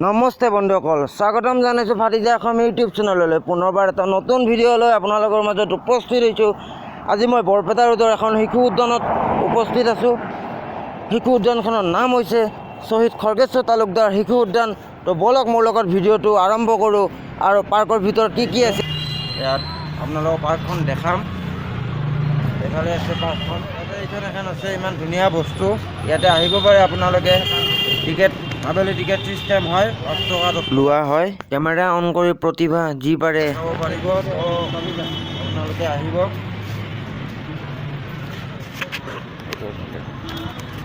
নমস্তে বন্ধুসকল, স্বাগতম জানাইছোঁ ফাটিজা অসম ইউটিউব চেনেললৈ। পুনৰবাৰ এটা নতুন ভিডিঅ' লৈ আপোনালোকৰ মাজত উপস্থিত হৈছোঁ। আজি মই বৰপেটা ৰোডৰ এখন শিশু উদ্যানত উপস্থিত আছোঁ। শিশু উদ্যানখনৰ নাম হৈছে শ্বহীদ খৰ্গেশ্বৰ তালুকদাৰ শিশু উদ্যান। তো ব'লক মোৰ লগত ভিডিঅ'টো আৰম্ভ কৰোঁ আৰু পাৰ্কৰ ভিতৰত কি আছে ইয়াত আপোনালোকক পাৰ্কখন দেখাম। এইফালে আছে পাৰ্কখন, এইখন এখন আছে, ইমান ধুনীয়া বস্তু। ইয়াতে আহিব পাৰে আপোনালোকে। টিকেট আবেলি টিকেট চিষ্টেম হয়, 5 টকা লোৱা হয়। কেমেৰা অন কৰি প্ৰতিভা যি পাৰে চাব পাৰিব। আপোনালোকে আহিব।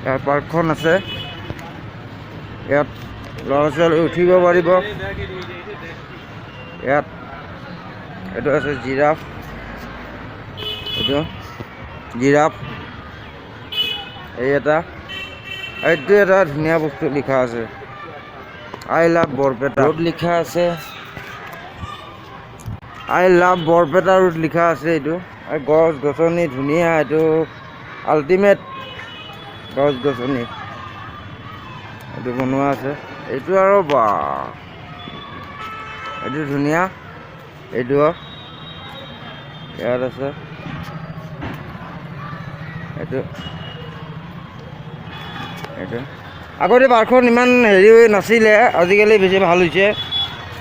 ইয়াত পাৰ্কখন আছে, ইয়াত ল'ৰা ছোৱালী উঠিব পাৰিব। ইয়াত এইটো আছে জিৰাফ, এইটো জিৰাফ, এইটো এটা ধুনীয়া বস্তু লিখা আছে, আই লাভ বৰপেটা ৰোড লিখা আছে, আই লাভ বৰপেটা ৰোড লিখা আছে। এইটো গছ গছনি ধুনীয়া, এইটো আল্টিমেট গছ গছনি এইটো বনোৱা আছে। এইটো আৰু বা এইটো ধুনীয়া, এইটো ইয়াত আছে, এইটো আগতে পাৰ্কখন ইমান হেৰি নাছিলে, আজিকালি বেছি ভাল হৈছে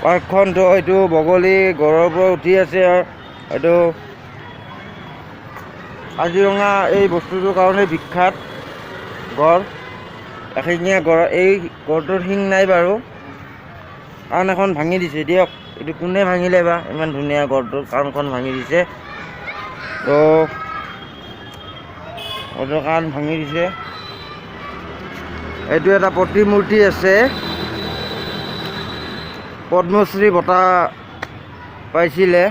পাৰ্কখনতো। এইটো বগলী গড়ৰ পৰা উঠি আছে। এইটো কাজিৰঙা এই বস্তুটোৰ কাৰণে বিখ্যাত। গড়, এশিঙীয়া গড়। এই গড়টোৰ শিং নাই বাৰু, কাণ এখন ভাঙি দিছে। দিয়ক, এইটো কোনে ভাঙিলে বা ইমান ধুনীয়া গড়টোৰ কাণখন ভাঙি দিছে। তো গড়টোৰ কাণ ভাঙি দিছে। এইটো এটা প্ৰতিমূৰ্তি আছে, পদ্মশ্ৰী বঁটা পাইছিলে।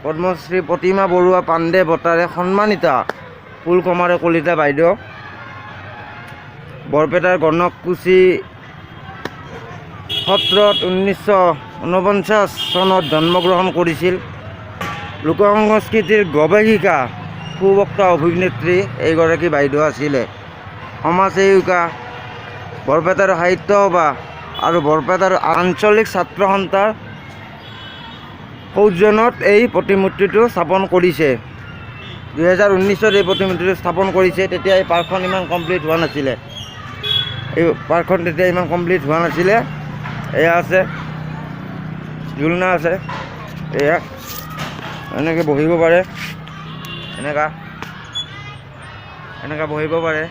পদ্মশ্ৰী প্ৰতিমা বৰুৱা পাণ্ডে বঁটাৰে সন্মানিতা ফুলকুমাৰী কলিতা বাইদেউ। বৰপেটাৰ গণককুছি সত্ৰত 1949 চনত জন্মগ্ৰহণ কৰিছিল। লোক সংস্কৃতিৰ গৱেষিকা, সুবক্তা, অভিনেত্ৰী এইগৰাকী বাইদেউ আছিলে। সমাজ সেৱিকা, বৰপেটাৰ সাহিত্য সভা আৰু বৰপেটাৰ আঞ্চলিক ছাত্ৰ সন্থাৰ সৌজন্যত এই প্ৰতিমূৰ্তিটো স্থাপন কৰিছে। 2019 এই প্ৰতিমূৰ্তিটো স্থাপন কৰিছে। তেতিয়া এই পাৰ্কখন ইমান কমপ্লিট হোৱা নাছিলে। এয়া আছে, ঝুলনা আছে, এয়া এনেকৈ বহিব পাৰে, এনেকা বহিব পাৰে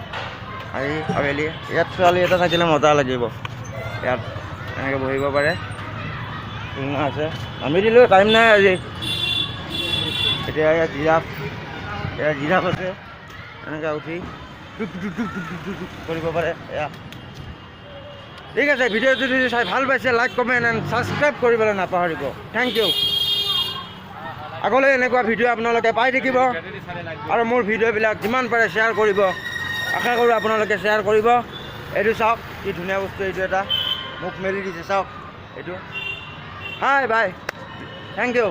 আহি আবেলি। ইয়াত ছোৱালী এটা থাকিলে মজা লাগিব। ইয়াত এনেকৈ বহিব পাৰে, ঝুলনা আছে। আমি দিলোঁ, টাইম নাই আজি। এতিয়া ইয়াত জিৰাফ আছে, এনেকৈ উঠি টুক টুক টুক টুক টুক টুক কৰিব পাৰে। এয়া ঠিক আছে। ভিডিঅ'টো যদি চাই ভাল পাইছে, লাইক কমেণ্ট এণ্ড ছাবস্ক্ৰাইব কৰিবলৈ নাপাহৰিব। Thank you. আগলৈ এনেকুৱা ভিডিঅ' আপোনালোকে পাই থাকিব আৰু মোৰ ভিডিঅ'বিলাক যিমান পাৰে শ্বেয়াৰ কৰিব। আশা কৰোঁ আপোনালোকে শ্বেয়াৰ কৰিব। এইটো চাওক, কি ধুনীয়া বস্তু। এইটো এটা মোক মেলি দিছে, চাওক এইটো। Hi bye, thank U.